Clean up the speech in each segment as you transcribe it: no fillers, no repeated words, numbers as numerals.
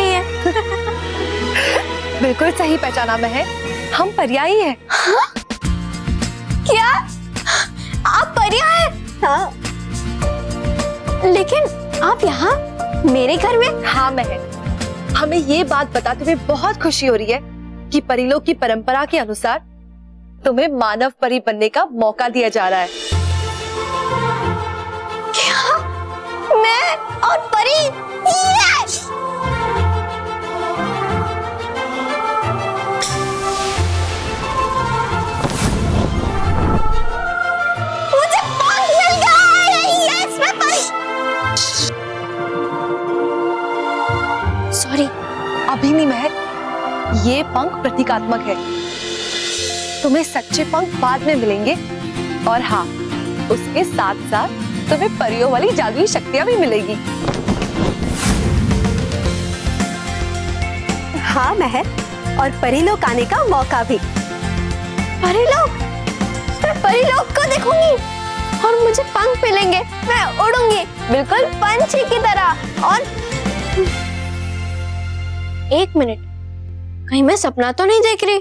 रही है। बिल्कुल सही पहचाना महर, हम परियां ही हैं। हाँ? क्या आप परियां हैं? हाँ। लेकिन आप यहाँ मेरे घर में? हाँ महर, हमें ये बात बताते हुए बहुत खुशी हो रही है कि परिलोक की परंपरा के अनुसार तुम्हें मानव परी बनने का मौका दिया जा रहा है। क्या? मैं और परी? यस! मुझे पंख मिल गया! यस, मैं परी! सॉरी। अभी नहीं महर, ये पंख प्रतीकात्मक है। तुम्हें सच्चे पंख बाद में मिलेंगे और हाँ, उसके साथ साथ तुम्हें परियों वाली जादुई शक्तियां भी मिलेगी। हाँ महर, और परिलोक आने का मौका भी। परिलोक? मैं परिलोक को देखूंगी और मुझे पंख मिलेंगे। मैं उड़ूंगी बिल्कुल पंछी की तरह। और एक मिनट, कहीं मैं सपना तो नहीं देख रही?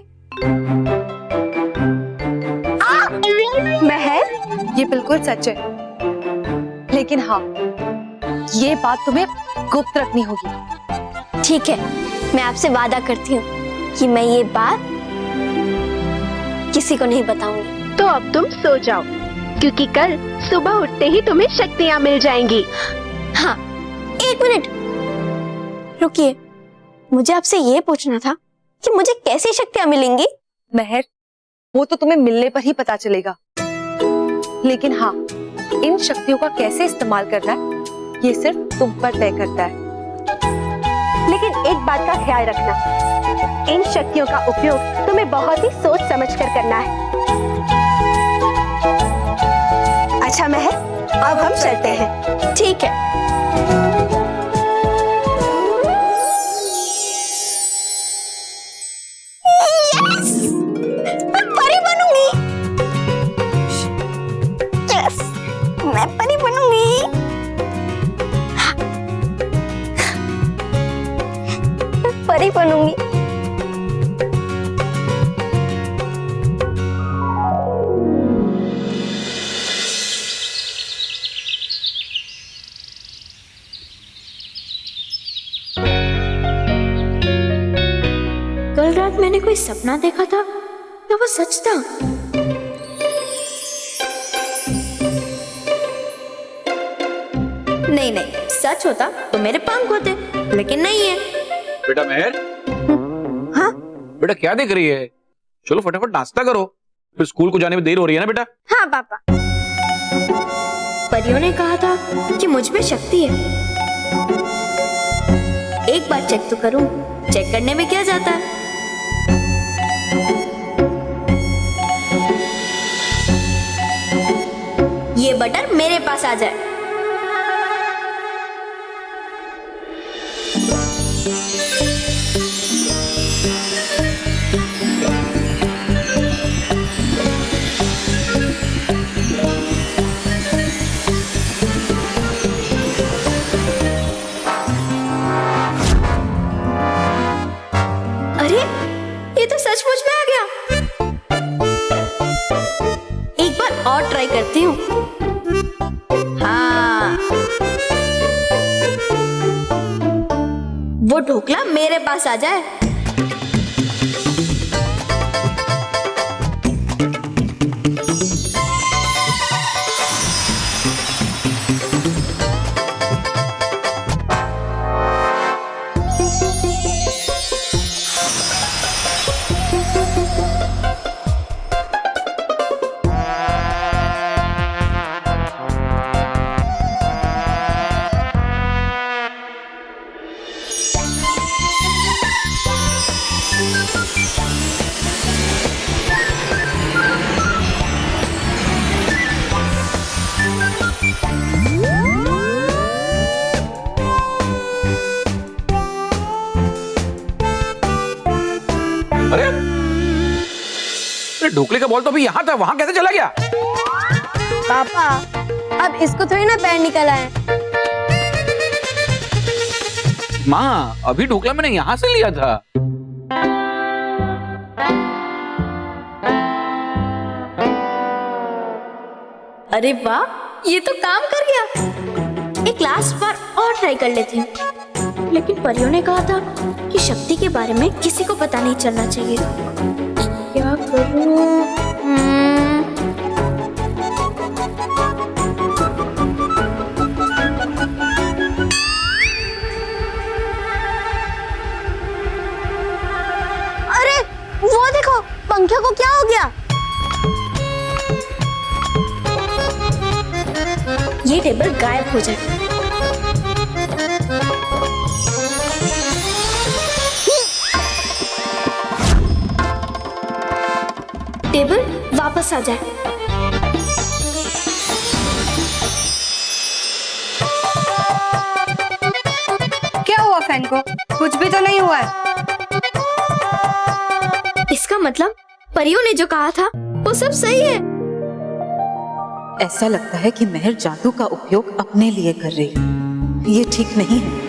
महर, ये बिल्कुल सच है, लेकिन हाँ, ये बात तुम्हें गुप्त रखनी होगी। ठीक है, मैं आपसे वादा करती हूँ कि मैं ये बात किसी को नहीं बताऊंगी। तो अब तुम सो जाओ, क्योंकि कल सुबह उठते ही तुम्हें शक्तियाँ मिल जाएंगी। हाँ, एक मिनट रुकिए, मुझे आपसे ये पूछना था कि मुझे कैसी शक्तियाँ मिलेंगी? महर, वो तो तुम्हें मिलने पर ही पता चलेगा, लेकिन हाँ, इन शक्तियों का कैसे इस्तेमाल करना है ये सिर्फ तुम पर तय करता है। लेकिन एक बात का ख्याल रखना, इन शक्तियों का उपयोग तुम्हें बहुत ही सोच समझ कर करना है। अच्छा महर, अब हम चलते हैं। ठीक है। यस! मैं परी बनूंगी। यस! मैं परी बनूंगी। मैं परी बनूंगी। कल रात मैंने कोई सपना देखा था, क्या वो सच था? नहीं नहीं, सच होता तो मेरे पंख होते, लेकिन नहीं है। बेटा महर। हाँ? बेटा क्या देख रही है? चलो फटाफट नाश्ता करो, फिर स्कूल को जाने में देर हो रही है ना बेटा। हाँ पापा। परियों ने कहा था कि मुझ में शक्ति है। एक बार चेक तो करूं, चेक करने में क्या जाता है। ये बटन मेरे पास आ जाए। अरे, ये तो सचमुच में आ गया। एक बार और ट्राई करती हूँ। हाँ, वो ढोकला मेरे पास आ जाए। ढोकले का बॉल तो अभी यहाँ था, वहाँ कैसे चला गया? पापा, अब इसको थोड़ी ना पैर निकल आए। माँ अभी ढोकला मैंने यहाँ से लिया था। अरे वाह, ये तो काम कर गया। एक लास्ट बार और ट्राई कर लेती हूँ। लेकिन परियों ने कहा था कि शक्ति के बारे में किसी को पता नहीं चलना चाहिए। क्या करूँ? अरे वो देखो, पंखे को क्या हो गया? ये टेबल गायब हो जाए। टेबल वापस आ जाए। क्या हुआ फैन को? कुछ भी तो नहीं हुआ है। इसका मतलब परियों ने जो कहा था वो सब सही है। ऐसा लगता है कि मेहर जादू का उपयोग अपने लिए कर रही है। ये ठीक नहीं है।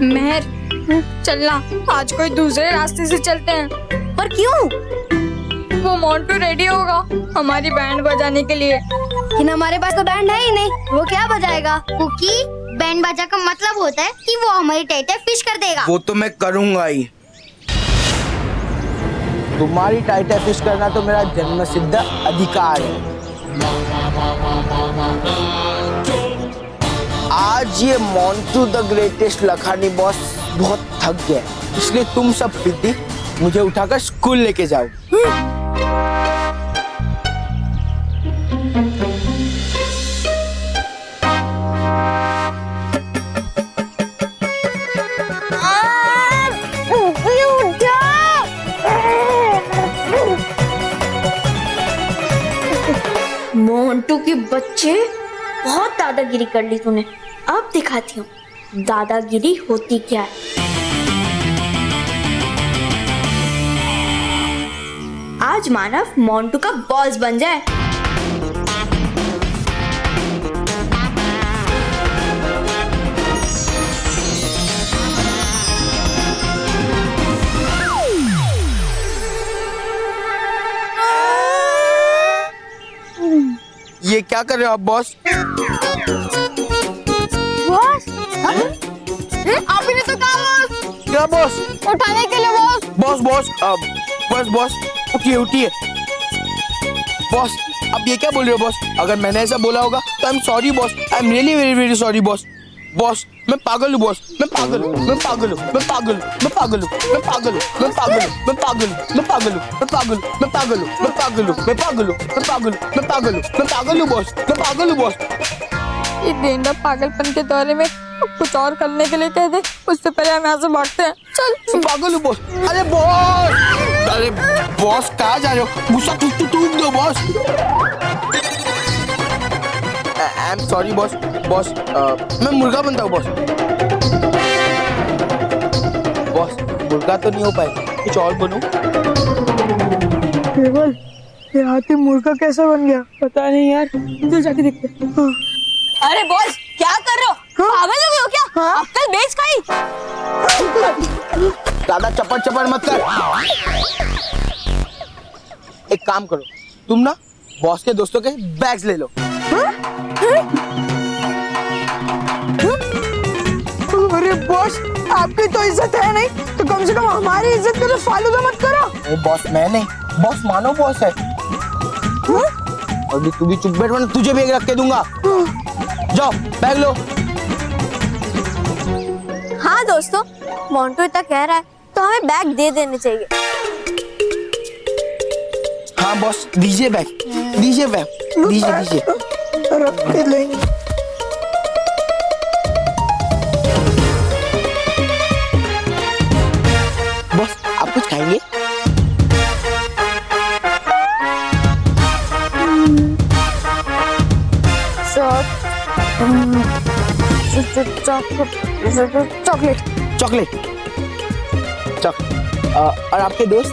मेहर, चलना, आज कोई दूसरे रास्ते से चलते हैं। पर क्यों? वो मोंटू रेडी होगा हमारी बैंड बजाने के लिए। लेकिन हमारे पास तो बैंड है ही नहीं, वो क्या बजाएगा? कुकी, बैंड बाजा का मतलब होता है कि वो हमारी टाइटें फिश कर देगा। वो तो मैं करूंगा ही। तुम्हारी टाइटें फिश करना तो मेरा जन्मसिद्ध अधिकार है। आज ये Montu the greatest Lakhani boss बहुत थक गया, इसलिए तुम सब प्रीति मुझे उठाकर स्कूल लेके जाओ। मोंटू के बच्चे, बहुत दादागिरी कर ली तूने। अब दिखाती हूँ दादागिरी होती क्या है। आज मानव मोंटू का बॉस बन जाए। ये क्या कर रहे हो आप बॉस? बॉस? आपने तो कहा बॉस। क्या बॉस? उठाने के लिए boss. Boss boss boss boss उठिए उठिए। बॉस अब ये क्या बोल रहे हो बॉस? अगर मैंने ऐसा बोला होगा तो I am sorry boss. I am really very very sorry boss. Boss मैं पागल हूँ बॉस। मैं पागल हूँ, मैं पागल हूँ, मैं पागल हूँ, मैं पागल हूँ, मैं पागल हूँ, मैं पागल हूँ, मैं पागल हूँ, मैं पागल हूँ, मैं पागल हूँ, मैं पागल हूँ, मैं पागल हूँ, मैं पागल हूँ, मैं पागल हूँ, मैं पागल हूँ, मैं पागल हूँ बॉस। मैं पागल हूँ बॉस। ये गेंडा पागलपन के दौरे में कुछ और करने के लिए कह दे, उससे पहले हम यहाँ से भागते हैं। चल। मैं पागल हूँ बॉस। अरे बॉस, अरे बॉस कहाँ जा रहे हो? गुस्सा टूक दो boss. I am sorry boss. Boss मैं मुर्गा बनता हूँ बॉस। बॉस मुर्गा तो नहीं हो पाए, कुछ और बनूं? केवल ये हाथी मुर्गा कैसे बन गया पता नहीं यार, चल जाके देखते हैं। हाँ। अरे बॉस, क्या कर रहे हो? पागल हो गए हो क्या? हाँ? अक्कल बेच खाई? ज्यादा चपड़ चपड़ मत कर। एक काम करो, तुम ना बॉस के दोस्तों के बैग्स ले लो। अरे बॉस, आपकी तो इज्जत है नहीं तो कम से कम हमारी इज्जत को तो फालूदा मत करो। ओ बॉस मैं नहीं, बॉस मानो बॉस है। अभी तू भी चुप बैठ वरना तुझे भी एक रख के दूंगा। जाओ बैग लो। हाँ दोस्तों, मोंटू इतना कह रहा है तो हमें बैग दे देने चाहिए। हाँ बॉस दीजिए बैग, दीजिए बैग, दीजिए दीजिए। रख के लेंगे। बॉस आप कुछ खाएंगे? चॉकलेट। चॉकलेट। और आपके दोस्त?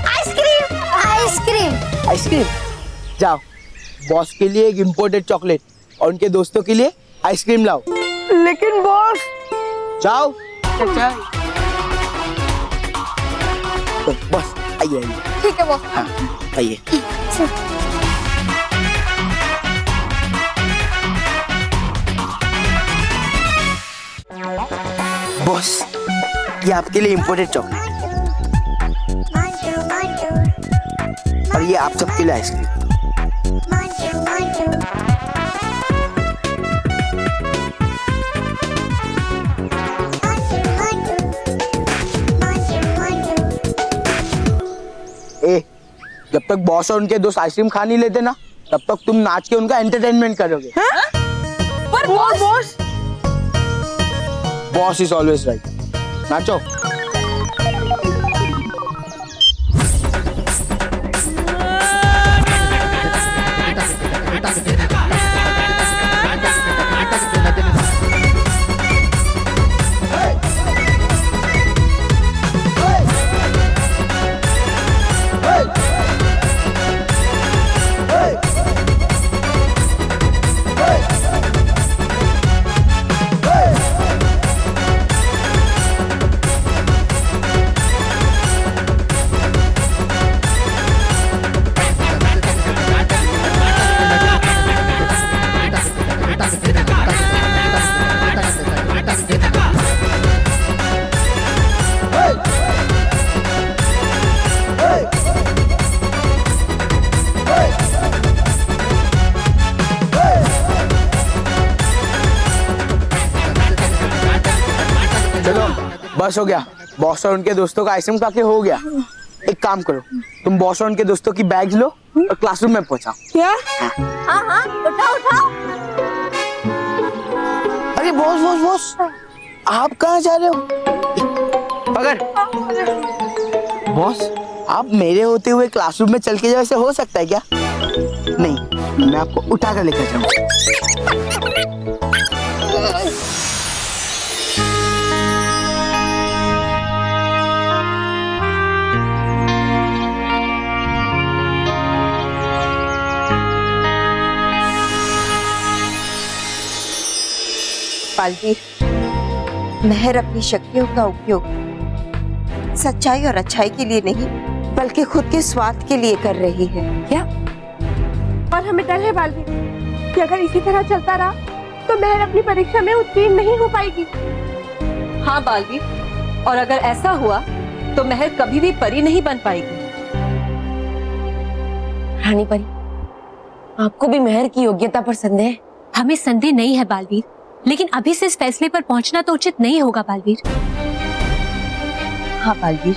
आइसक्रीम। आइसक्रीम। आइसक्रीम। जाओ बॉस के लिए एक इम्पोर्टेड चॉकलेट और उनके दोस्तों के लिए आइसक्रीम लाओ। लेकिन बॉस, जाओ। तो बस आइए आइए। ठीक है बॉस। हाँ आइए। बॉस, ये आपके लिए इम्पोर्टेड चॉकलेट और ये आप सबके लिए आइसक्रीम। ए, जब तक बॉस और उनके दोस्त आइसक्रीम खा नहीं लेते ना, तब तक तुम नाच के उनका एंटरटेनमेंट करोगे। पर boss, boss is always right. नाचो। चलो बस हो गया। बॉस और उनके दोस्तों का आइसक्रीम खा के हो गया। एक काम करो, तुम बॉस और उनके दोस्तों की बैग्स लो और क्लासरूम में पहुंचाओ। क्या? हाँ हाँ, उठाओ उठाओ। अरे बॉस बॉस बॉस, आप कहाँ जा रहे हो? पकड़। बॉस, आप मेरे होते हुए क्लासरूम में चल के जाओ, ऐसे हो सकता है क्या? नहीं, मैं आपको उठा कर लेकर जाऊंगा। बालवीर, महर अपनी शक्तियों का उपयोग सच्चाई और अच्छाई के लिए नहीं, बल्कि खुद के स्वार्थ के लिए कर रही है। क्या? और हमें डर है बालवीर कि अगर इसी तरह चलता रहा तो महर अपनी परीक्षा में उत्तीर्ण नहीं हो पाएगी। हाँ बालवीर, और अगर ऐसा हुआ तो महर कभी भी परी नहीं बन पाएगी। रानी परी, आपको भी महर की योग्यता पर संदेह है? हमें संदेह नहीं है बालवीर, लेकिन अभी से इस फैसले पर पहुंचना तो उचित नहीं होगा बालवीर। हाँ बालवीर,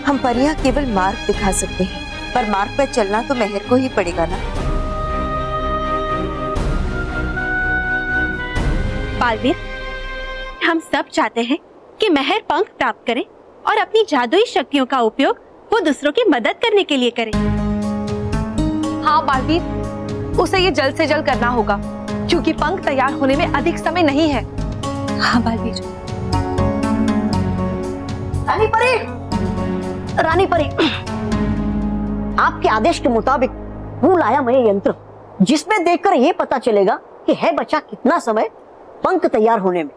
हम परियां केवल मार्ग दिखा सकते हैं, पर मार्ग पर चलना तो महर को ही पड़ेगा ना। बालवीर, हम सब चाहते हैं कि महर पंख प्राप्त करे और अपनी जादुई शक्तियों का उपयोग वो दूसरों की मदद करने के लिए करे। हाँ बालवीर, उसे ये जल्द से जल्द करना होगा, क्योंकि पंख तैयार होने में अधिक समय नहीं है। हाँ बालवीर। रानी परी, आपके आदेश के मुताबिक वो लाया मैं यंत्र, जिसमें देखकर ये पता चलेगा कि है बचा कितना समय पंख तैयार होने में।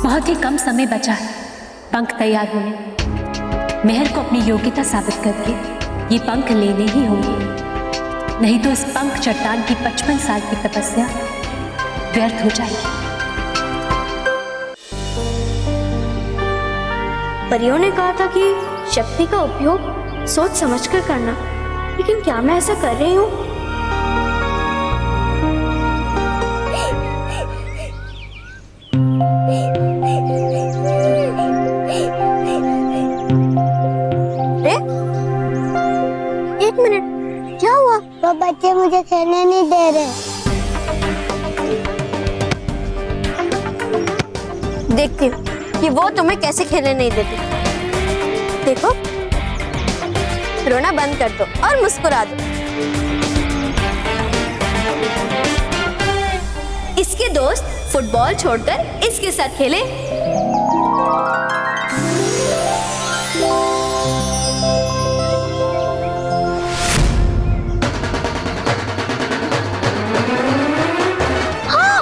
बहुत ही कम समय बचा है पंख तैयार होने। महर को अपनी योग्यता साबित करके ये पंख लेने ही होंगे, नहीं तो इस पंख चट्टान की 55 साल की तपस्या व्यर्थ हो जाएगी। परियों ने कहा था कि शक्ति का उपयोग सोच समझकर करना, लेकिन क्या मैं ऐसा कर रही हूँ? एक मिनट, क्या हुआ? वो बच्चे मुझे खेलने नहीं दे रहे। देखती हूँ कि वो तुम्हें कैसे खेलने नहीं देती। देखो, रोना बंद कर दो और मुस्कुरा दो। इसके दोस्त फुटबॉल छोड़कर इसके साथ खेले। हाँ!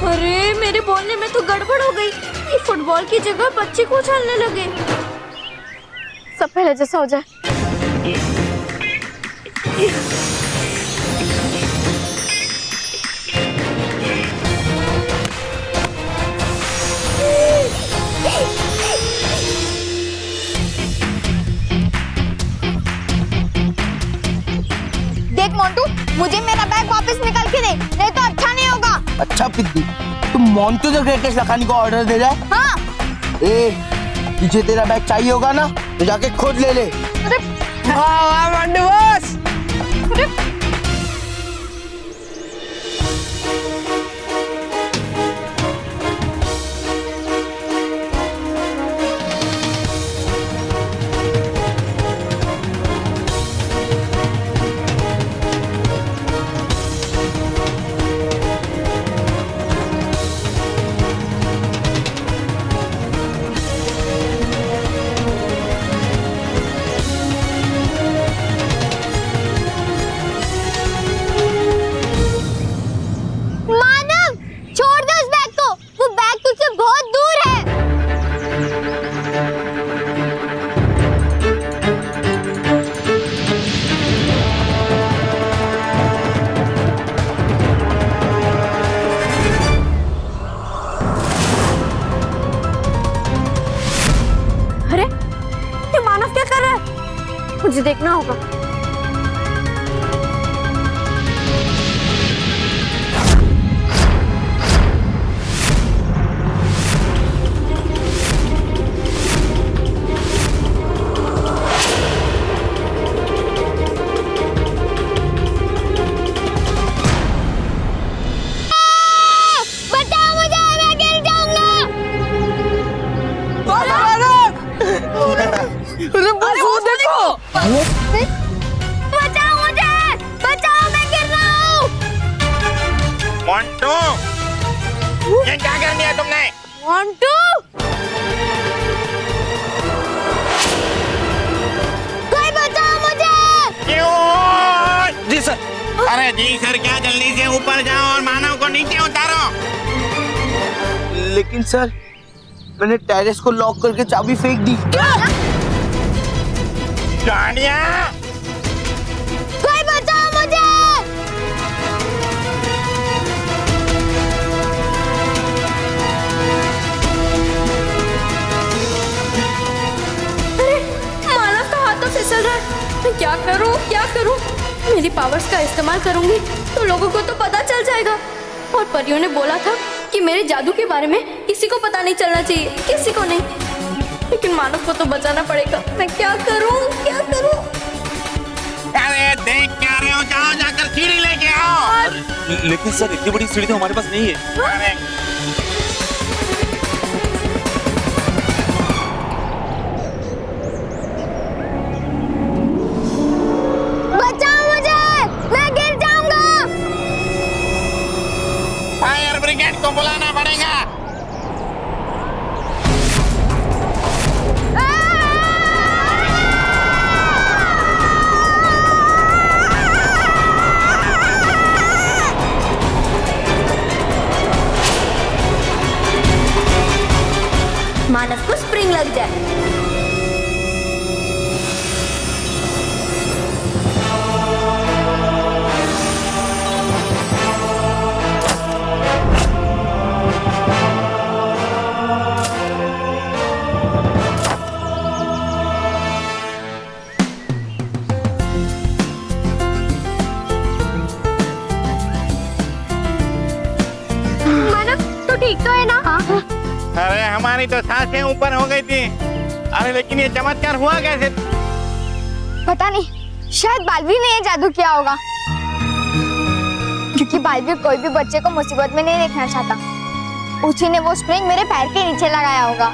अरे मेरे बोलने में तो गड़बड़ हो गई। ये फुटबॉल की जगह बच्चे को उछालने लगे। सब पहले जैसा हो जाए। देख मोंटू, मुझे मेरा बैग वापस निकाल के दे, नहीं तो अच्छा नहीं होगा। अच्छा पिद्दी, तुम मोंटू से ग्रेटेस्ट लखानी को ऑर्डर दे रहा है? हाँ। ए, तुझे तेरा बैग चाहिए होगा ना, तो जाके खुद ले ले। वाह मंटू बॉस। मानव, छोड़ दो उस बैग को, वो बैग तुझसे बहुत दूर है। अरे, ये मानव क्या कर रहा है? मुझे देखना होगा। बचाओ मुझे, मैं गिर जाऊंगा। अरे वो देखो। बचाओ मुझे, बचाओ, मैं गिर रहा हूँ। मोंटू, ये क्या कर दिया तुमने? मोंटू, कोई बचाओ मुझे। क्यों? जी सर। अरे जी सर क्या, जल्दी से ऊपर जाओ और मानव को नीचे उतारो। लेकिन सर, मैंने टेरेस को लॉक करके चाबी फेंक दी। जानिया, कोई बचाओ मुझे। मानव का हाथ तो फिसल रहा है। मैं क्या करूं, क्या करूं? मेरी पावर्स का इस्तेमाल करूंगी तो लोगों को तो पता चल जाएगा। और परियों ने बोला था कि मेरे जादू के बारे में किसी को पता नहीं चलना चाहिए, किसी को नहीं। लेकिन मानव को तो बचाना पड़ेगा। मैं क्या करूं, क्या करूं? अरे देख क्या रहे हो, जाओ जाकर सीढ़ी लेके आओ। लेकिन सर, इतनी बड़ी सीढ़ी तो हमारे पास नहीं है। अरे बचाओ मुझे, मैं गिर जाऊंगा। फायर ब्रिगेड को बुलाना पड़ेगा। मानव को स्प्रिंग लग जाए। मानव, तो ठीक तो है ना? अरे हमारी तो सांसें ऊपर हो गई थी। अरे लेकिन ये चमत्कार हुआ कैसे? पता नहीं, शायद बालवी ने ये जादू किया होगा। क्योंकि बालवीर कोई भी बच्चे को मुसीबत में नहीं देखना चाहता। उसी ने वो स्प्रिंग मेरे पैर के नीचे लगाया होगा।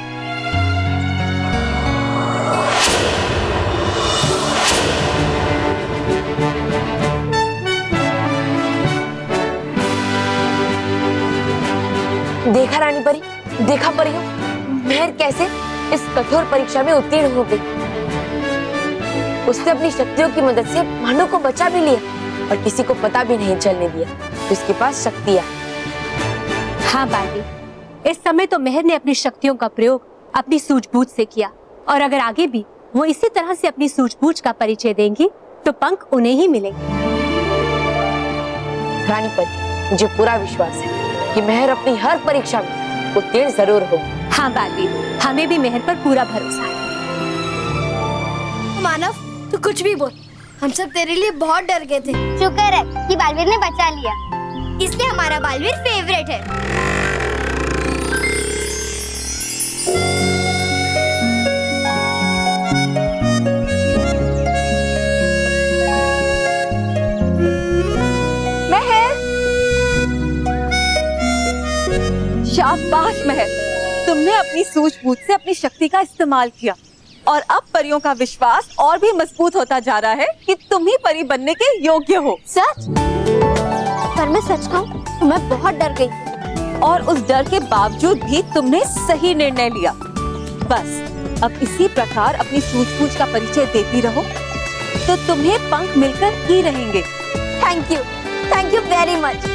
देखा रानी परी, देखा परियों, मेहर कैसे इस कठोर परीक्षा में उत्तीर्ण हो गई। उसने अपनी शक्तियों की मदद से भानु को बचा भी लिया और किसी को पता भी नहीं चलने दिया कि उसके पास शक्तियां। हाँ बालवीर, इस समय तो मेहर ने अपनी शक्तियों का प्रयोग अपनी सूझबूझ से किया, और अगर आगे भी वो इसी तरह से अपनी सूझबूझ का परिचय देंगी तो पंख उन्हें ही मिलेंगे। रानी परी, मुझे पूरा विश्वास है कि मेहर अपनी हर परीक्षा में उत्तीर्ण जरूर होगी। हाँ बालवीर, हमें भी मेहर पर पूरा भरोसा है। मानव, तू कुछ भी बोल, हम सब तेरे लिए बहुत डर गए थे। शुक्र है कि बालवीर ने बचा लिया, इसलिए हमारा बालवीर फेवरेट है। शाबाश मेहर, तुमने अपनी सूझबूझ से अपनी शक्ति का इस्तेमाल किया और अब परियों का विश्वास और भी मजबूत होता जा रहा है कि तुम ही परी बनने के योग्य हो। सच? पर मैं सच कहूं तो मैं बहुत डर गई और उस डर के बावजूद भी तुमने सही निर्णय लिया। बस अब इसी प्रकार अपनी सूझबूझ का परिचय देती रहो तो तुम्हें पंख मिलकर ही रहेंगे। Thank you very much.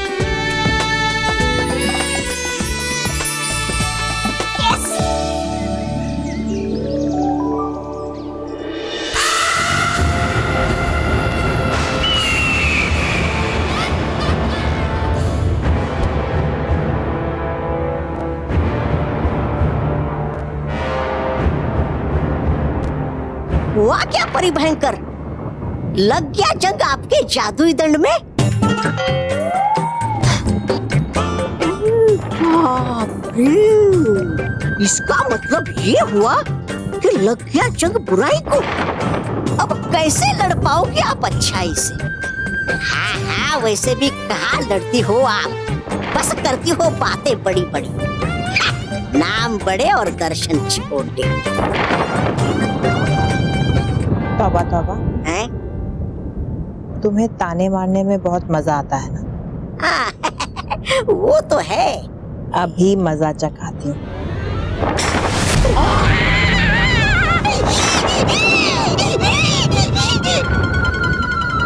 हुआ क्या परी भयंकर, लग गया जंग आपके जादुई दंड में? इसका मतलब ये हुआ कि लग गया जंग बुराई को। अब कैसे लड़ पाओगे आप अच्छाई से? हाँ, वैसे भी कहाँ लड़ती हो आप, बस करती हो बातें बड़ी बड़ी, नाम बड़े और दर्शन छोटे। तौबा तौबा, हैं? तुम्हें ताने मारने में बहुत मजा आता है ना? हाँ, वो तो है। अभी मजा चखाती हूँ।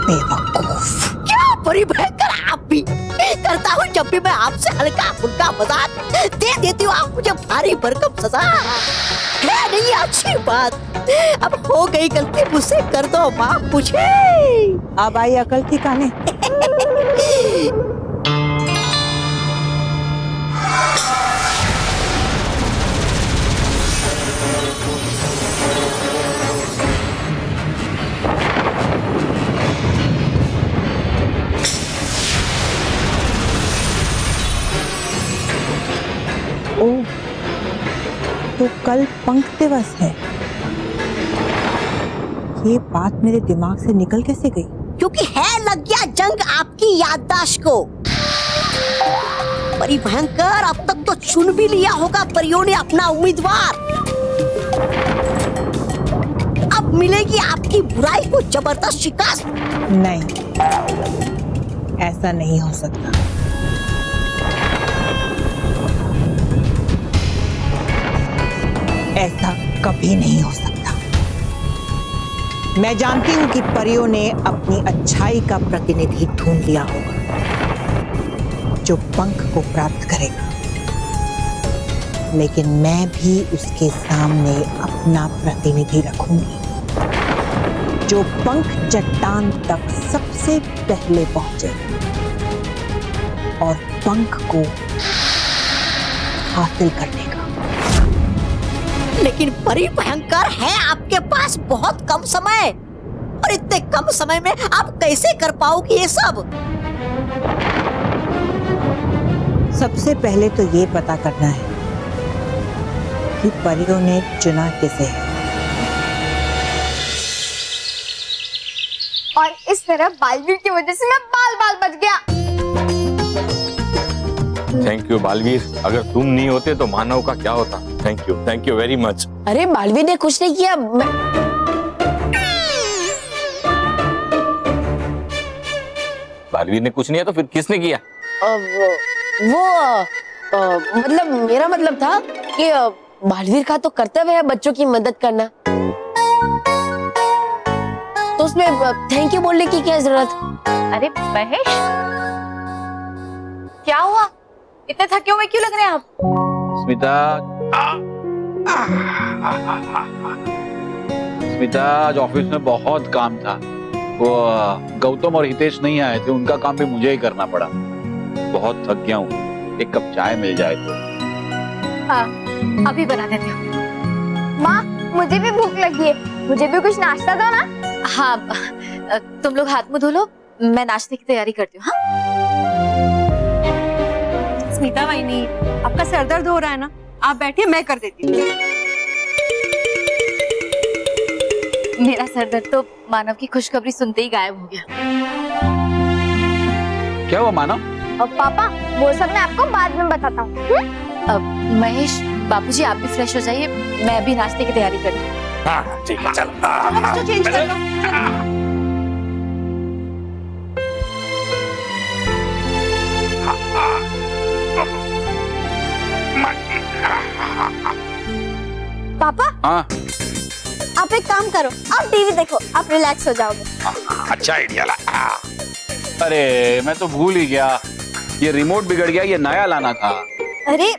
बेवकूफ, क्या परी भयंकर, आप भी करता हूँ जब भी मैं आपसे हल्का फुल्का मजाक दे देती हूँ, आप मुझे भारी भरकम सजा है नहीं। अच्छी बात, अब हो गई गलती, मुझसे कर दो माफ मुझे। अब आई अकल ठिकाने। ओह, तो कल पंख दिवस है। ये बात मेरे दिमाग से निकल कैसे गई? क्योंकि है लग गया जंग आपकी याददाश्त को। परी भयंकर, अब तक तो चुन भी लिया होगा परियों ने अपना उम्मीदवार। अब मिलेगी आपकी बुराई को जबरदस्त शिकस्त। नहीं, ऐसा नहीं हो सकता। ऐसा कभी नहीं हो सकता। मैं जानती हूं कि परियों ने अपनी अच्छाई का प्रतिनिधि ढूंढ लिया होगा जो पंख को प्राप्त करेगा, लेकिन मैं भी उसके सामने अपना प्रतिनिधि रखूंगी जो पंख चट्टान तक सबसे पहले पहुंचे और पंख को हासिल कर लेगा। लेकिन परी भयंकर, है आपके पास बहुत कम समय, और इतने कम समय में आप कैसे कर पाओगे ये सब? सबसे पहले तो ये पता करना है कि परियों ने चुना किसे है। और इस तरह बालवीर की वजह से मैं बाल बाल बच गया। थैंक यू बालवीर, अगर तुम नहीं होते तो मानव का क्या होता। Thank you very much. अरे बालवीर ने कुछ नहीं किया। बालवीर ने कुछ नहीं किया तो फिर किसने किया? मतलब मेरा मतलब था कि बालवीर का तो कर्तव्य है बच्चों की मदद करना, तो उसमें थैंक यू बोलने की क्या जरूरत। अरे महेश, क्या हुआ? इतने थके हुए क्यों लग रहे हैं आप? स्मिता, स्मिता आज ऑफिस में बहुत काम था। वो गौतम और हितेश नहीं आए थे, उनका काम भी मुझे ही करना पड़ा। बहुत थक गया हूँ, एक कप चाय मिल जाए तो। हाँ, अभी बना देती हूँ। माँ, मुझे भी भूख लगी है, मुझे भी कुछ नाश्ता दो ना। हाँ, तुम लोग हाथ मुंह धो लो, मैं नाश्ते की तैयारी करती हूँ। हाँ? स्मिता वाहिनी, आपका सर दर्द हो रहा है ना, आप बैठिए, मैं कर देती हूँ। मेरा सर दर्द तो मानव की खुशखबरी सुनते ही गायब हो गया। क्या हुआ मानव? पापा, वो सब मैं आपको बाद में बताता हूँ। महेश, बापूजी आप भी फ्रेश हो जाइए, मैं अभी नाश्ते की तैयारी करती हूँ। हाँ ठीक है, चल। चेंज कर लो। पापा, हाँ आप एक काम करो, आप टीवी देखो, आप रिलैक्स हो जाओगे। अच्छा आइडिया ला। अरे मैं तो भूल ही गया, ये रिमोट बिगड़ गया, ये नया लाना था। अरे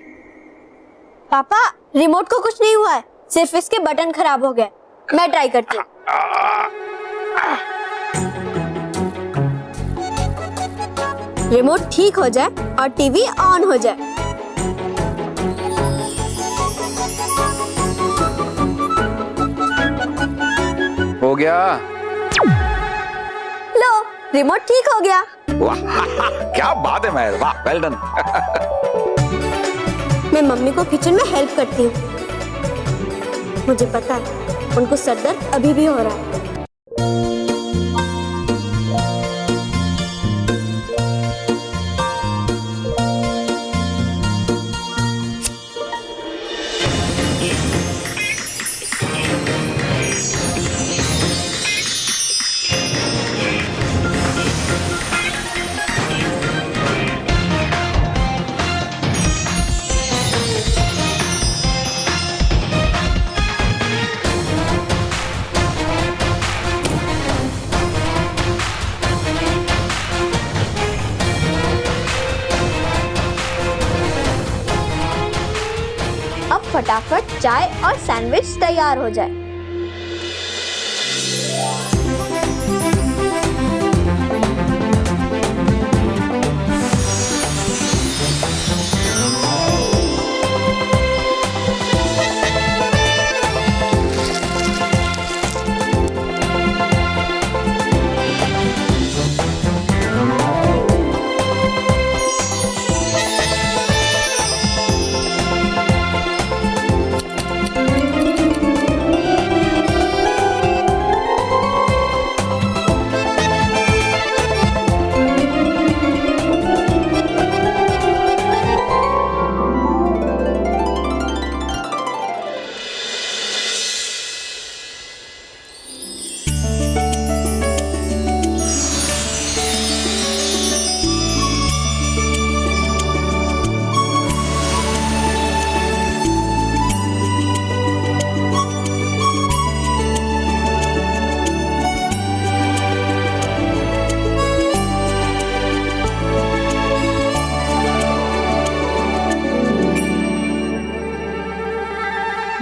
पापा, रिमोट को कुछ नहीं हुआ है, सिर्फ इसके बटन खराब हो गए। मैं ट्राई करती हूँ। रिमोट ठीक हो जाए और टीवी ऑन हो जाए। हो गया? लो, रिमोट ठीक हो गया। वाह क्या बात है महर, वाह वेल डन। मैं मम्मी को किचन में हेल्प करती हूँ। मुझे पता है उनको सर दर्द अभी भी हो रहा है। अब फटाफट चाय और सैंडविच तैयार हो जाए।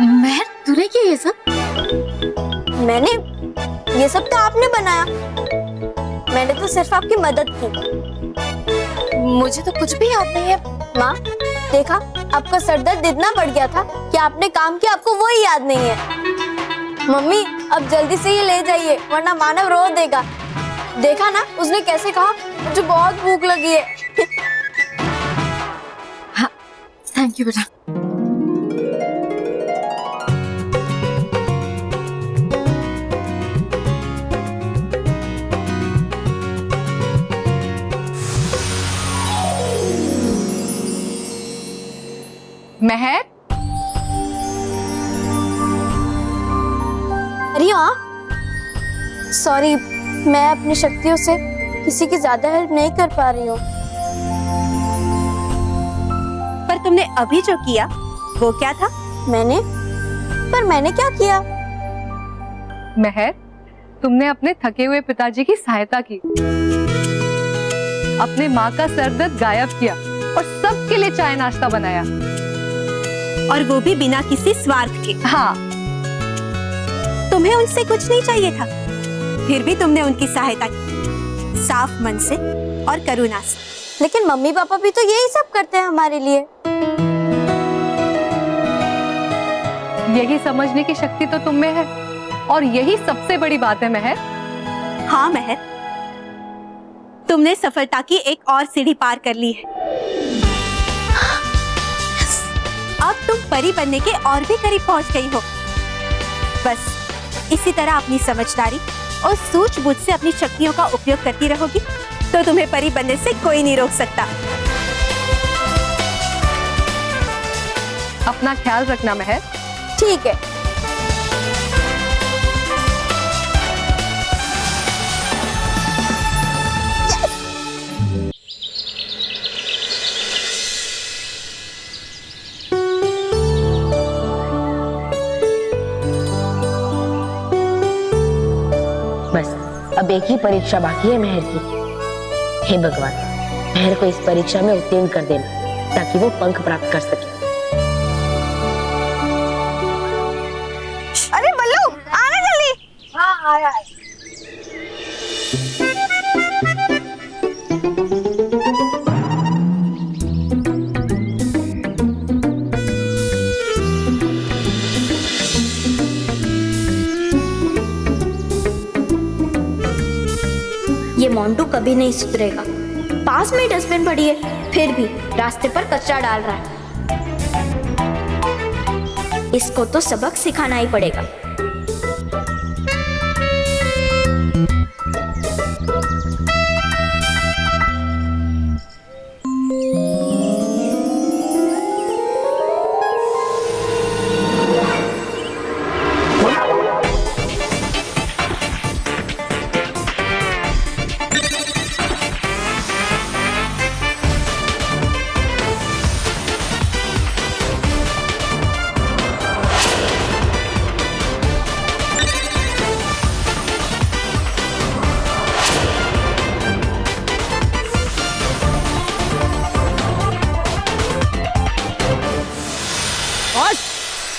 महर, तूने किया ये सब? मैंने? ये सब तो आपने बनाया, मैंने तो सिर्फ आपकी मदद की। मुझे तो कुछ भी याद नहीं है। माँ, देखा, आपका सर दर्द इतना बढ़ गया था कि आपने काम किया, आपको वो ही याद नहीं है। मम्मी, अब जल्दी से ये ले जाइए, वरना मानव रो देगा। देखा ना उसने कैसे कहा, मुझे बहुत भूख लगी है। हाँ, थैंक यू बेटा। महर, अरे हाँ, सॉरी, मैं अपनी शक्तियों से किसी की ज्यादा हेल्प नहीं कर पा रही हूँ। पर तुमने अभी जो किया वो क्या था? मैंने क्या किया? महर, तुमने अपने थके हुए पिताजी की सहायता की, अपने माँ का सरदर्द गायब किया और सबके लिए चाय नाश्ता बनाया, और वो भी बिना किसी स्वार्थ के। हाँ, तुम्हें उनसे कुछ नहीं चाहिए था, फिर भी तुमने उनकी सहायता की, साफ मन से और करुणा से। लेकिन मम्मी पापा भी तो यही सब करते हैं हमारे लिए। यही समझने की शक्ति तो तुम में है, और यही सबसे बड़ी बात है महर। हाँ महर, तुमने सफलता की एक और सीढ़ी पार कर ली है। अब तुम परी बनने के और भी करीब पहुंच गई हो। बस इसी तरह अपनी समझदारी और सूझबूझ से अपनी शक्तियों का उपयोग करती रहोगी तो तुम्हें परी बनने से कोई नहीं रोक सकता। अपना ख्याल रखना महर। ठीक है। बस अब एक ही परीक्षा बाकी है महर की। हे भगवान, महर को इस परीक्षा में उत्तीर्ण कर देना ताकि वो पंख प्राप्त कर सके। अरे बल्लू, आना जल्दी। हाँ आया। ये मोंटू कभी नहीं सुधरेगा। पास में डस्टबिन पड़ी है, फिर भी रास्ते पर कचरा डाल रहा है। इसको तो सबक सिखाना ही पड़ेगा।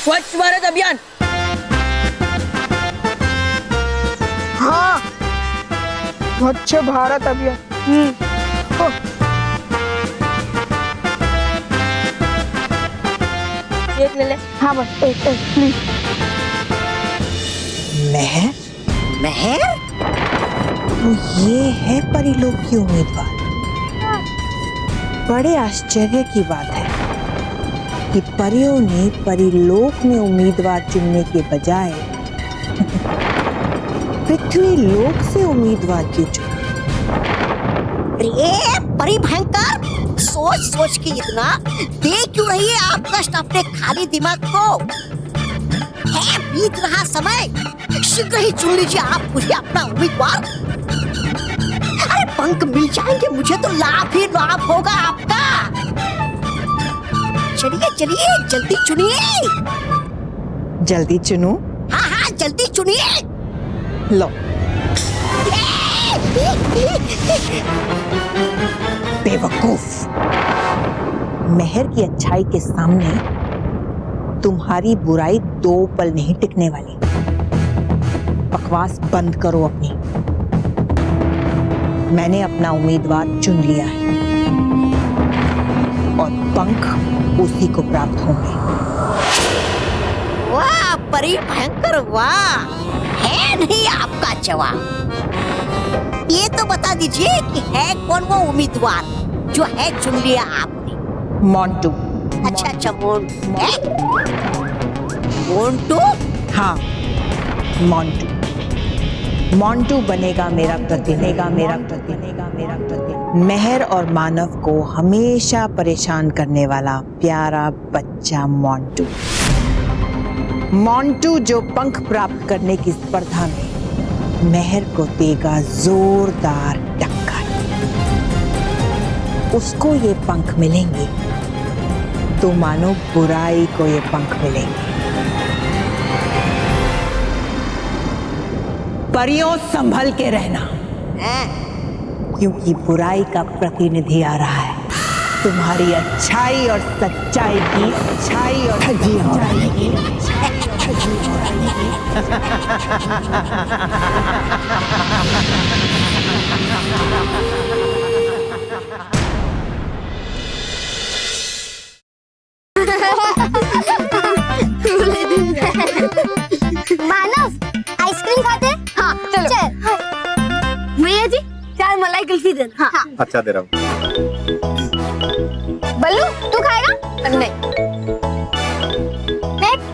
स्वच्छ भारत अभियान। हाँ, स्वच्छ भारत अभियान। एक ले ले। हाँ बस एक प्लीज। महर, महर, तो ये है परिलोक की उम्मीदवार। बड़े आश्चर्य की बात है कि परियों ने परिलोक में उम्मीदवार चुनने के बजाय पृथ्वी लोक से उम्मीदवार क्यों चुने? अरे परी भयंकर, सोच सोच के इतना देख क्यों रही है आप कष्ट अपने खाली दिमाग को? है बीत रहा समय, शीघ्र ही चुन लीजिए आप मुझे अपना उम्मीदवार। अरे पंख मिल जाएंगे मुझे तो लाभ ही लाभ होगा आपका। चलिए चलिए जल्दी चुनिए। जल्दी चुनूं? हाँ हाँ जल्दी चुनिए। लो, बेवकूफ, महर की अच्छाई के सामने तुम्हारी बुराई दो पल नहीं टिकने वाली। बकवास बंद करो अपनी। मैंने अपना उम्मीदवार चुन लिया है और पंख उसी को प्राप्त होंगे। वाह परी भयंकर, वाह, है नहीं आपका जवाब। ये तो बता दीजिए कि है कौन वो उम्मीदवार जो है चुन लिया आपने? मोंटू। अच्छा मोंटू? हाँ, मोंटू। मोंटू बनेगा मेरा प्रतिनिधि। मेहर और मानव को हमेशा परेशान करने वाला प्यारा बच्चा मोंटू। मोंटू जो पंख प्राप्त करने की स्पर्धा में मेहर को देगा जोरदार टक्कर। उसको ये पंख मिलेंगे तो मानो बुराई को ये पंख मिलेंगे। परियों संभल के रहना, क्योंकि बुराई का प्रतिनिधि आ रहा है। तुम्हारी अच्छाई और सच्चाई की अच्छाई और सच्चाई की मानव आइसक्रीम खाते हैं? हाँ चलो। भैया जी 4 मलाई कुल्फी देना। हाँ। अच्छा दे रहा हूँ। बल्लू तू खाएगा? नहीं।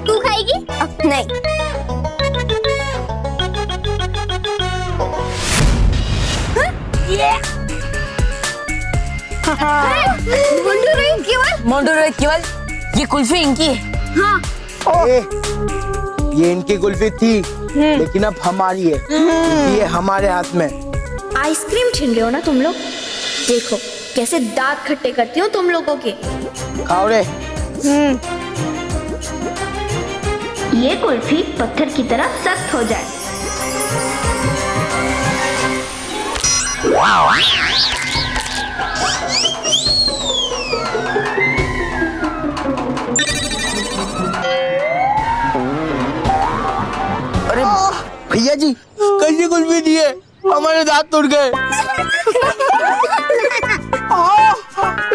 तू खाएगी? नहीं। मोंटू रोहित केवल ये कुल्फी इनकी है। हाँ। ये इनकी कुल्फी थी, लेकिन अब हमारी है। ये हमारे हाथ में। आइसक्रीम छीन रहे हो ना तुम लोग? देखो कैसे दांत खट्टे करती हो तुम लोगों के। खाओ रे। ये कुल्फी पत्थर की तरह सख्त हो जाए। अरे भैया जी कैसी कुल्फी दी है? हमारे दांत टूट गए।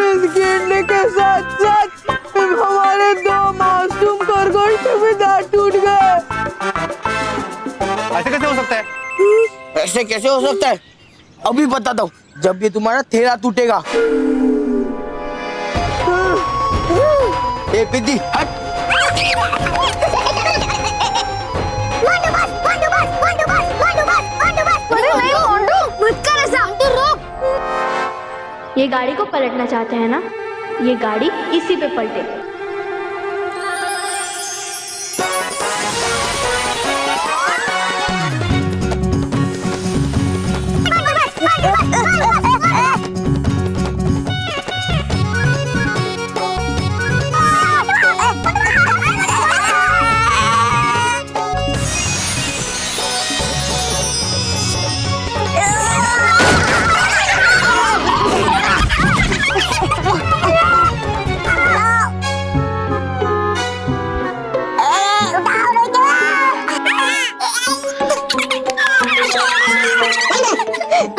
इस गिरने के साथ साथ हमारे 2 मासूम खरगोश के भी दांत टूट गए। ऐसे कैसे हो सकता है? ऐसे कैसे हो सकता है? अभी बताता हूँ, जब ये तुम्हारा थैला टूटेगा। ए पिद्दी हट। ये गाड़ी को पलटना चाहते हैं ना? ये गाड़ी इसी पे पलटे।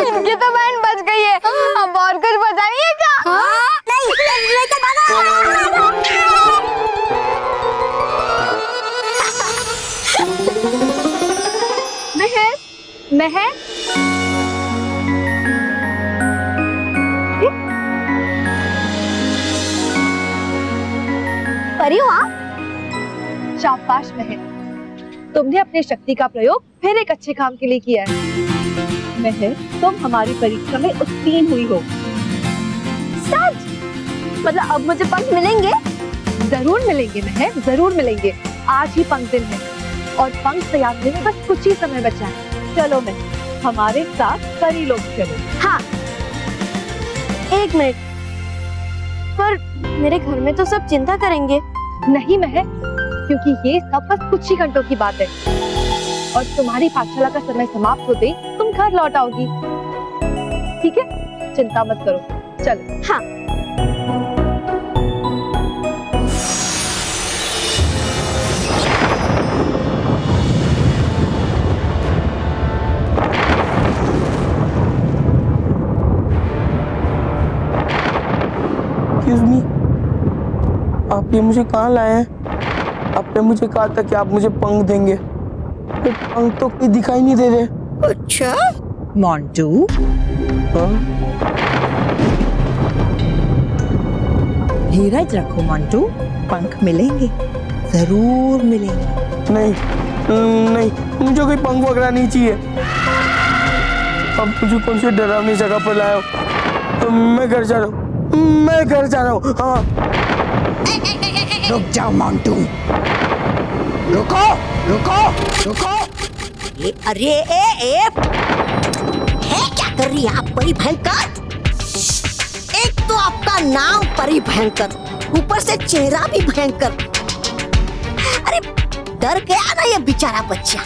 इनकी तो बहन बच गई है। अब और कुछ बचा नहीं है क्या? मेहर, मेहर, परी हो आप? शाबाश मेहर, तुमने अपनी शक्ति का प्रयोग फिर एक अच्छे काम के लिए किया है। मेहर, तुम हमारी परीक्षा में उत्तीर्ण हुई हो। सच? मतलब अब मुझे पंख मिलेंगे? जरूर मिलेंगे मेहर, जरूर मिलेंगे। आज ही पंख दिन है और पंख तैयार होने में बस कुछ ही समय बचा है। चलो मेहर, हमारे साथ परी लोग चलो। हाँ। 1 मिनट, पर मेरे घर में तो सब चिंता करेंगे। नहीं मेहर, क्योंकि ये सब बस कुछ ही घंटों की बात है और तुम्हारी पाठशाला का समय समाप्त होते ही तुम घर लौट आओगी। ठीक है, चिंता मत करो, चलो। हाँ। Excuse me, आप ये मुझे कहाँ लाए हैं? आपने मुझे कहा था कि आप मुझे पंख देंगे, तो पंख तो कोई दिखाई नहीं दे रहे। अच्छा मोंटू, धीरज रखो मोंटू, पंख मिलेंगे, जरूर मिलेंगे। नहीं नहीं, मुझे कोई पंख वगैरह नहीं चाहिए। अब मुझे कौन सी डरावनी जगह पर लाए हो? मैं घर जा रहा हूँ, मैं घर जा रहा हूँ। हाँ रुक जाओ मोंटू, रुको रुको रुको। अरे है क्या कर रही है आप परी भयंकर? एक तो आपका नाम परी भयंकर, ऊपर से चेहरा भी भयंकर। अरे डर गया ना ये बेचारा बच्चा।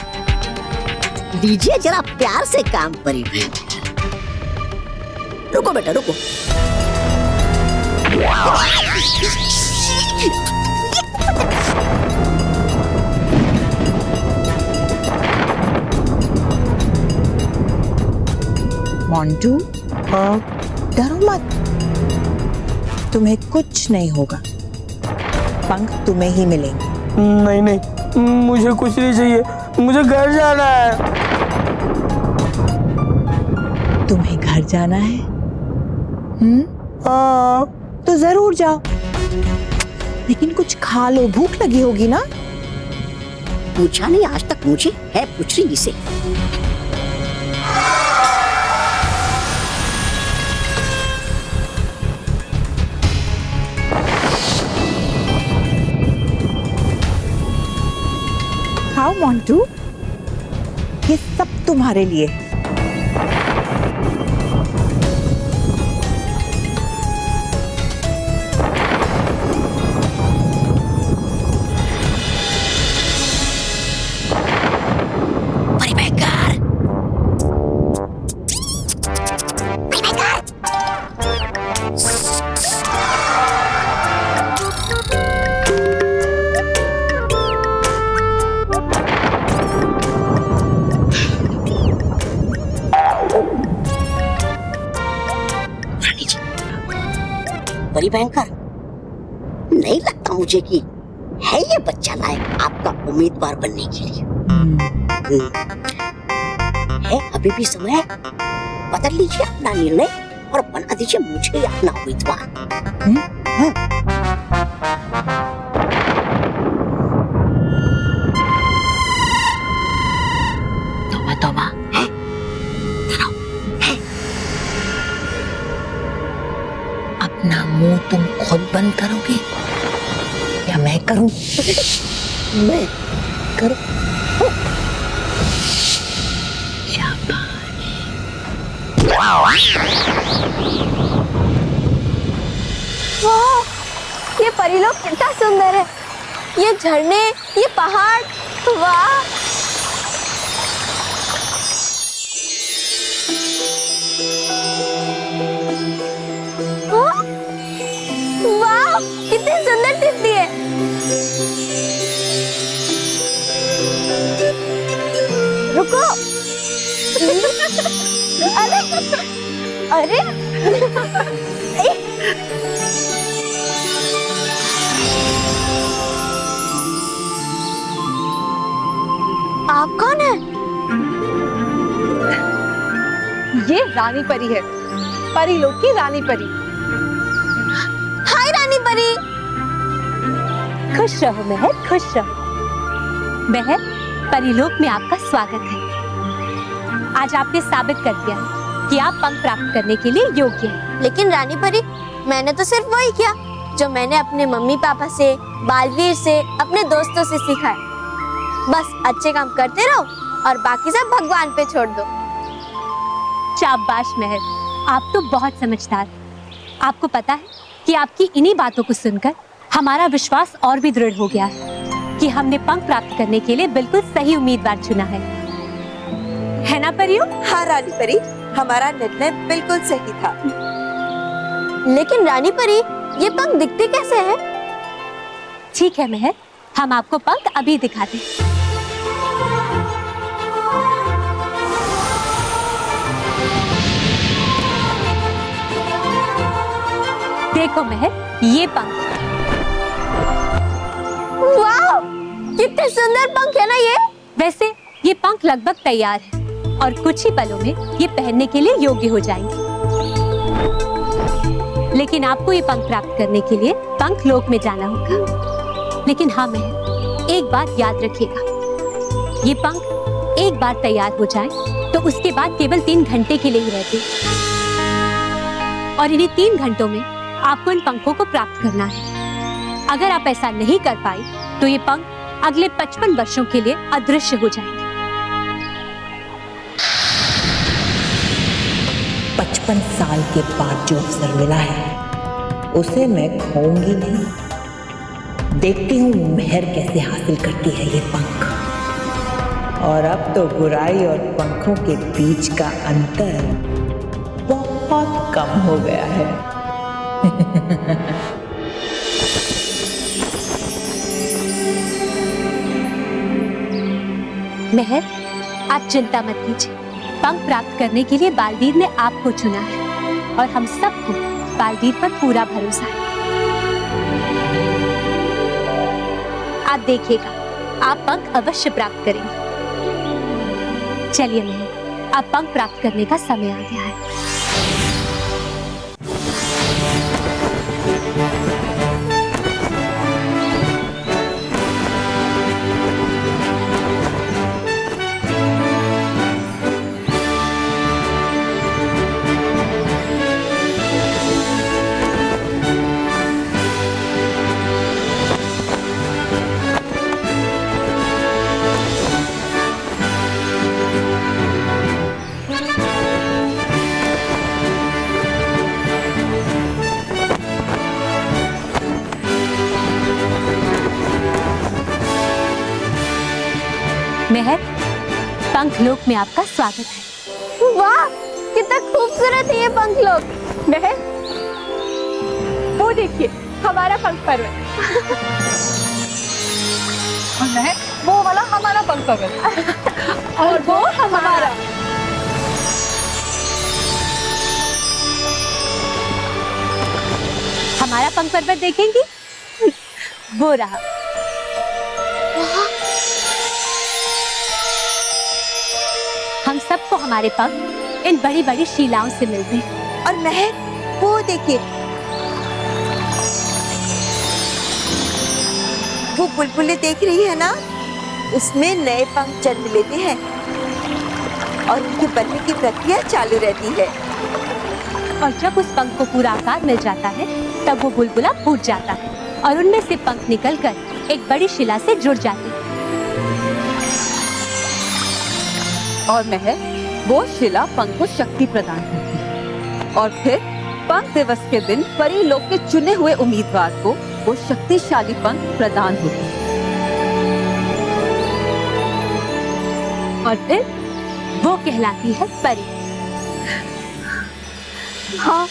लीजिए जरा प्यार से काम परी भयंकर। रुको बेटा रुको। मोंटू, हाँ डरो मत, तुम्हें कुछ नहीं होगा। पंख तुम्हें ही मिलेंगे। नहीं नहीं, मुझे कुछ नहीं चाहिए, मुझे घर जाना है। तुम्हें घर जाना है? हाँ तो जरूर जाओ, लेकिन कुछ खा लो, भूख लगी होगी ना। पूछा नहीं आज तक मुझे, है पूछ रही इसे। खाओ मोंटू, ये सब तुम्हारे लिए। बड़ी भयंकर, नहीं लगता मुझे कि है ये बच्चा लायक आपका उम्मीदवार बनने के लिए। है अभी भी समय है, बदल लीजिए अपना निर्णय और बना दीजिए मुझे अपना उम्मीदवार। तौबा तौबा, है अपना मुंह तुम खुद बंद करोगे या मैं करूं? मैं करूं? वाह, ये परीलोक कितना सुंदर है। ये झरने, ये पहाड़, वाह। वाह, कितनी सुंदर तितली है। रुको। अरे अरे आप कौन है? ये रानी परी है, परीलोक की रानी परी। हाय रानी परी। खुश रहो महर, खुश रहो। महर, परीलोक में आपका स्वागत है। आज आपने साबित कर दिया कि आप पंख प्राप्त करने के लिए योग्य हैं। लेकिन रानी परी, मैंने तो सिर्फ वही किया जो मैंने अपने मम्मी पापा से, बालवीर से, अपने दोस्तों से सीखा है। बस अच्छे काम करते रहो और बाकी सब भगवान पे छोड़ दो। शाबाश महर, आप तो बहुत समझदार। आपको पता है कि आपकी इन्हीं बातों को सुनकर हमारा विश्वास और भी दृढ़ हो गया है कि हमने पंख प्राप्त करने के लिए बिल्कुल सही उम्मीदवार चुना है ना परियों? हाँ रानी परी, हमारा निर्णय बिल्कुल सही था। लेकिन रानी परी, ये पंख दिखते कैसे हैं? ठीक है महर, हम आपको पंख अभी दिखाते हैं। देखो महर, ये पंख। वाह, कितने सुंदर पंख है ना ये। वैसे ये पंख लगभग तैयार है और कुछ ही पलों में ये पहनने के लिए योग्य हो जाएंगे। लेकिन आपको ये पंख प्राप्त करने के लिए पंख लोक में जाना होगा। लेकिन हाँ महर, एक बात याद रखिएगा, ये पंख एक बार तैयार हो जाए तो उसके बाद केवल 3 घंटे के लिए ही रहते। और इन्हीं 3 घंटों में आपको इन पंखों को प्राप्त करना है। अगर आप ऐसा नहीं कर पाए तो ये पंख अगले 55 वर्षों के लिए अदृश्य हो जाएंगे। 55 साल के बाद जो अवसर मिला है उसे मैं खोऊंगी नहीं। देखती हूँ मेहर कैसे हासिल करती है ये पंख। और अब तो बुराई और पंखों के बीच का अंतर बहुत कम हो गया है। मेहर, आप चिंता मत कीजिए। पंख प्राप्त करने के लिए बालवीर ने आपको चुना है और हम सबको बालवीर पर पूरा भरोसा है। आप देखिएगा, आप पंख अवश्य प्राप्त करेंगे। चलिए मेहर, अब पंख प्राप्त करने का समय आ गया है। मेहर, पंख लोक में आपका स्वागत है। वाह, कितना खूबसूरत है ये पंख लोग। मेहर, वो देखिए हमारा पंख पर्वत। और मेहर, वो वाला हमारा पंख पर्वत। और वो हमारा। हमारा पंख पर्वत देखेंगी? वो रहा। हम सबको हमारे पंख इन बड़ी बड़ी शिलाओं से मिलते हैं। और महर, वो देखिए, वो बुलबुलें देख रही है ना, उसमें नए पंख जन्म लेते हैं और उनके बनने की प्रक्रिया चालू रहती है। और जब उस पंख को पूरा आकार मिल जाता है तब वो बुलबुला फूट जाता है और उनमें से पंख निकलकर एक बड़ी शिला से जुड़ जाते हैं। और मेहर, वो शिला पंख को शक्ति प्रदान करती है और फिर पंख दिवस के दिन परी लोक के चुने हुए उम्मीदवार को वो शक्तिशाली पंख प्रदान होते हैं। और फिर वो कहलाती है परी। हाँ,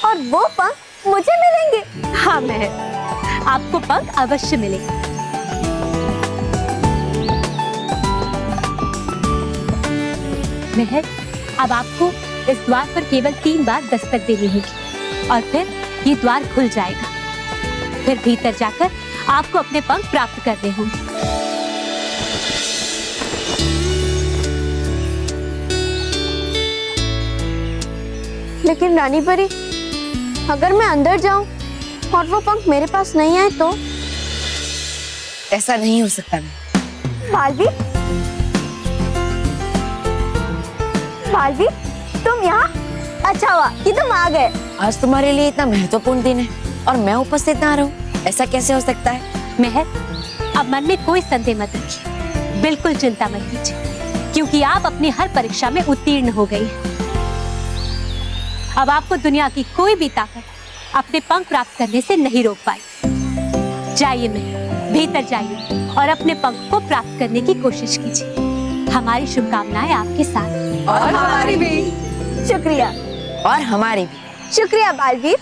और वो पंख मुझे मिलेंगे। हाँ मेहर, आपको पंख अवश्य मिलेंगे। मेहर, अब आपको इस द्वार पर केवल 3 बार दस्तक देनी होगी और फिर ये द्वार खुल जाएगा। फिर भीतर जाकर आपको अपने पंख प्राप्त करने होंगे। लेकिन रानी परी, अगर मैं अंदर जाऊं और वो पंख मेरे पास नहीं आए तो? ऐसा नहीं हो सकता। बालवीर, बालवीर, तुम यहाँ? अच्छा हुआ कि तुम आ गए। आज तुम्हारे लिए इतना महत्वपूर्ण दिन है और मैं उपस्थित ना रहूं, ऐसा कैसे हो सकता है? मेहर, अब मन में कोई संदेह मत रखिए, बिल्कुल चिंता मत कीजिए, क्योंकि आप अपनी हर परीक्षा में उत्तीर्ण हो गई हैं। अब आपको दुनिया की कोई भी ताकत अपने पंख प्राप्त करने से नहीं रोक पाई। जाइए मेहर, भीतर जाइए और अपने पंख को प्राप्त करने की कोशिश कीजिए। हमारी शुभकामनाएं आपके साथ। और हमारी भी। शुक्रिया। और हमारी भी। शुक्रिया बालवीर।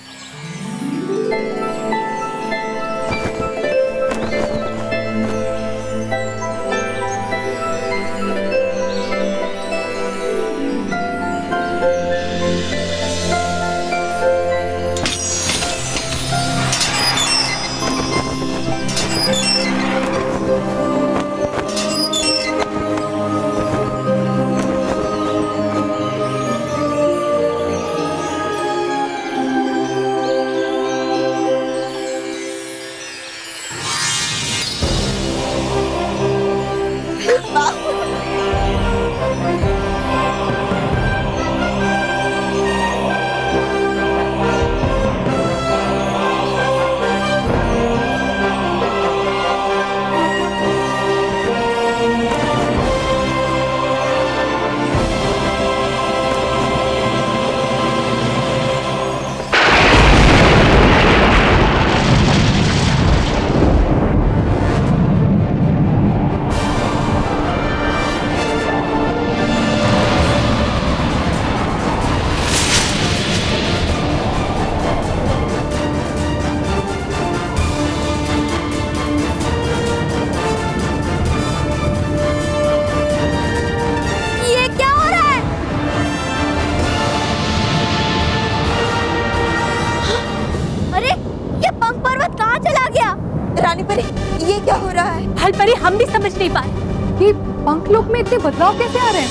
ये क्या हो रहा है? हलपरी हम भी समझ नहीं पा रहे ये पंख लोक में इतने बदलाव कैसे आ रहे हैं?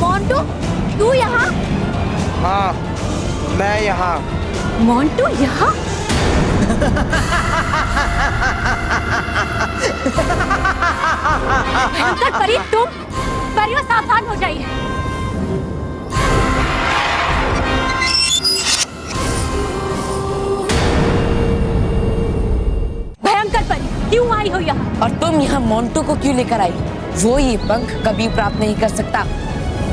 मोंटू तू यहाँ? हाँ, मैं यहाँ। मोंटू यहाँ? भयंकर परी, तुम परियों सावधान हो जाइए। भयंकर परी, क्यों आई हो यहाँ? और तुम यहाँ मोंटू को क्यों लेकर आई? वो ये पंख कभी प्राप्त नहीं कर सकता,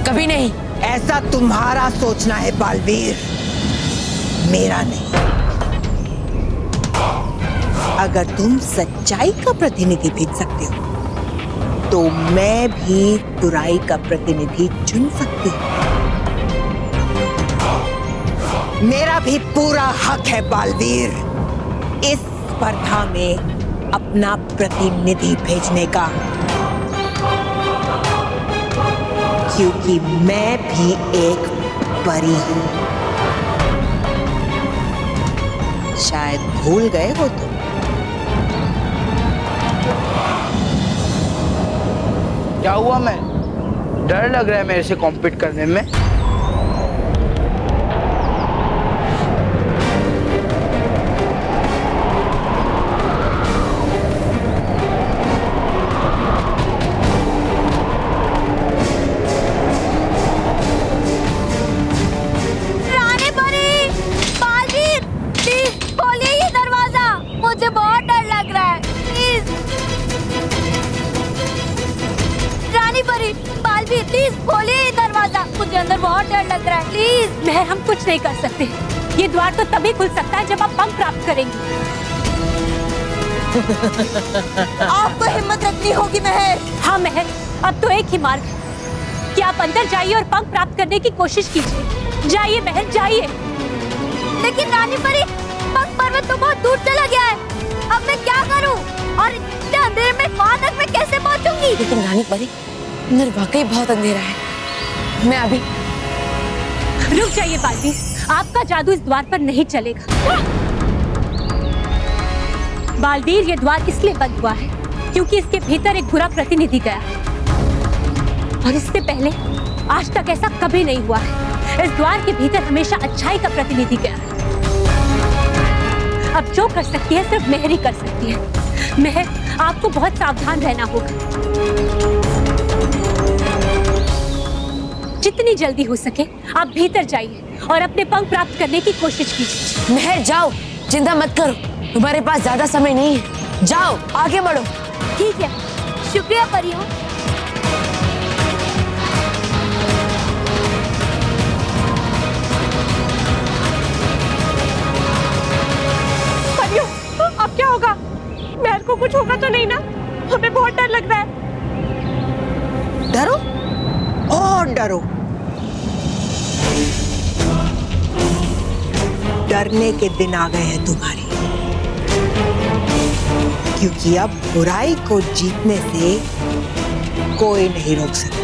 कभी नहीं। ऐसा तुम्हारा सोचना है बालवीर, मेरा नहीं। अगर तुम सच्चाई का प्रतिनिधि भेज सकते हो तो मैं भी बुराई का प्रतिनिधि चुन सकती हूँ। मेरा भी पूरा हक है बालवीर इस स्पर्धा में अपना प्रतिनिधि भेजने का, क्योंकि मैं भी एक परी हूँ। शायद भूल गए हो तुम। क्या हुआ? मैं डर लग रहा है मेरे से कॉम्पीट करने में। रानी परी, बालवीर, प्लीज खोलिए ये दरवाजा, मुझे बहुत डर लग रहा है, प्लीज। रानी परी, बालवीर, प्लीज खोलिए ये दरवाजा, मुझे अंदर बहुत डर लग रहा है, प्लीज। महर, हम कुछ नहीं कर सकते। ये द्वार तो तभी खुल सकता है जब आप पंख प्राप्त करेंगे। आपको हिम्मत रखनी होगी महर। हाँ महर, अब तो एक ही मार्ग है कि आप अंदर जाइए और पंख प्राप्त करने की कोशिश कीजिए। जाइए महर, जाइए। लेकिन रानी परी, पंख पर्वत तो बहुत दूर चला गया है, अब मैं क्या करूं? और इतने अंधेरे में वहां तक मैं कैसे पहुंचूंगी? लेकिन रानी परी, अंदर वाकई बहुत अंधेरा है। मैं अभी रुक जाइए बालवीर, आपका जादू इस द्वार पर नहीं चलेगा। बालवीर, ये द्वार इसलिए बंद हुआ है क्योंकि इसके भीतर एक बुरा प्रतिनिधि गया, और इससे पहले आज तक ऐसा कभी नहीं हुआ है। इस द्वार के भीतर हमेशा अच्छाई का प्रतिनिधि गया है। अब जो कर सकती है सिर्फ महर ही कर सकती है। महर, आपको बहुत सावधान रहना होगा। जितनी जल्दी हो सके आप भीतर जाइए और अपने पंख प्राप्त करने की कोशिश कीजिए। महर, जाओ, चिंता मत करो, तुम्हारे पास ज्यादा समय नहीं है। जाओ, आगे बढ़ो। ठीक है, शुक्रिया परियों। परियों, अब क्या होगा? महर को कुछ होगा तो नहीं ना? हमें बहुत डर लग रहा है। डरो और डरो, डरने के दिन आ गए हैं तुम्हारे, क्योंकि अब बुराई को जीतने से कोई नहीं रोक सकता।